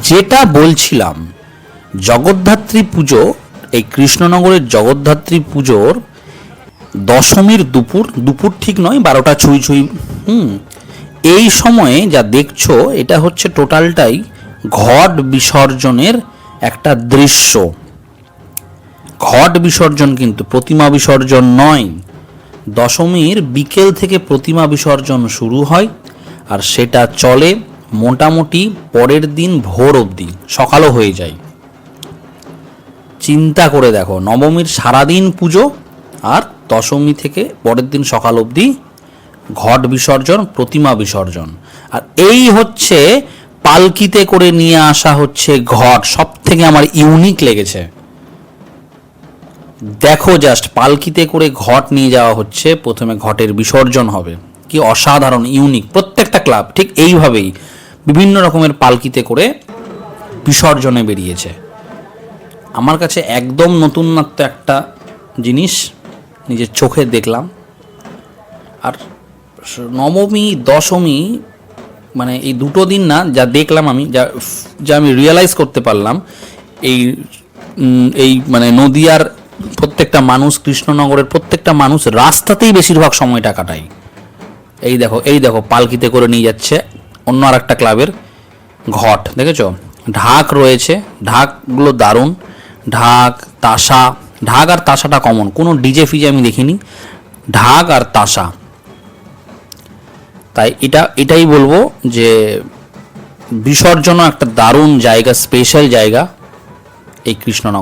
যেটা বলছিলাম, জগদ্ধাত্রী পুজো, এই কৃষ্ণনগরের জগদ্ধাত্রী পুজোর দশমীর দুপুর ঠিক নয়, 12টা ছুঁই ছুঁই, এই সময়ে যা দেখছো এটা হচ্ছে টোটালটাই ঘট বিসর্জনের একটা দৃশ্য। ঘট বিসর্জন, কিন্তু প্রতিমা বিসর্জন নয়। দশমীর বিকেল থেকে প্রতিমা বিসর্জন শুরু হয় আর সেটা চলে মোটামুটি পরের দিন ভোর অবধি, সকালও হয়ে যায়। চিন্তা করে দেখো, নবমীর সারাদিন পুজো আর দশমী থেকে পরের দিন সকাল অবধি ঘট বিসর্জন, প্রতিমা বিসর্জন। আর এই হচ্ছে পালকিতে করে নিয়ে আসা হচ্ছে ঘট। সব থেকে আমার ইউনিক লেগেছে, দেখো জাস্ট পালকিতে করে ঘট নিয়ে যাওয়া হচ্ছে, প্রথমে ঘটের বিসর্জন হবে। কি অসাধারণ ইউনিক! প্রত্যেকটা ক্লাব ঠিক এইভাবেই বিভিন্ন রকমের পালকিতে করে বিসর্জনে বেরিয়েছে। আমার কাছে একদম নতুনত্ব একটা জিনিস নিজের চোখে দেখলাম। আর নবমী দশমী মানে এই দুটো দিন না, যা দেখলাম আমি, যা আমি রিয়েলাইজ করতে পারলাম, এই মানে নদিয়ার প্রত্যেকটা মানুষ, কৃষ্ণনগরের প্রত্যেকটা মানুষ রাস্তাতেই বেশিরভাগ সময়টা কাটায়। এই দেখো পালকিতে করে নিয়ে যাচ্ছে অন্য আর একটা ক্লাবের ঘট, দেখেছো? ঢাক রয়েছে, ঢাকগুলো দারুণ। ঢাক, তাসা, ঢাক আর তাসাটা কমন, কোনো ডিজে ফিজে আমি দেখিনি, ঢাক আর তাসা। তাই এটাই বলবো যে বিসর্জনও একটা দারুণ জায়গা, স্পেশাল জায়গা এই কৃষ্ণনগর।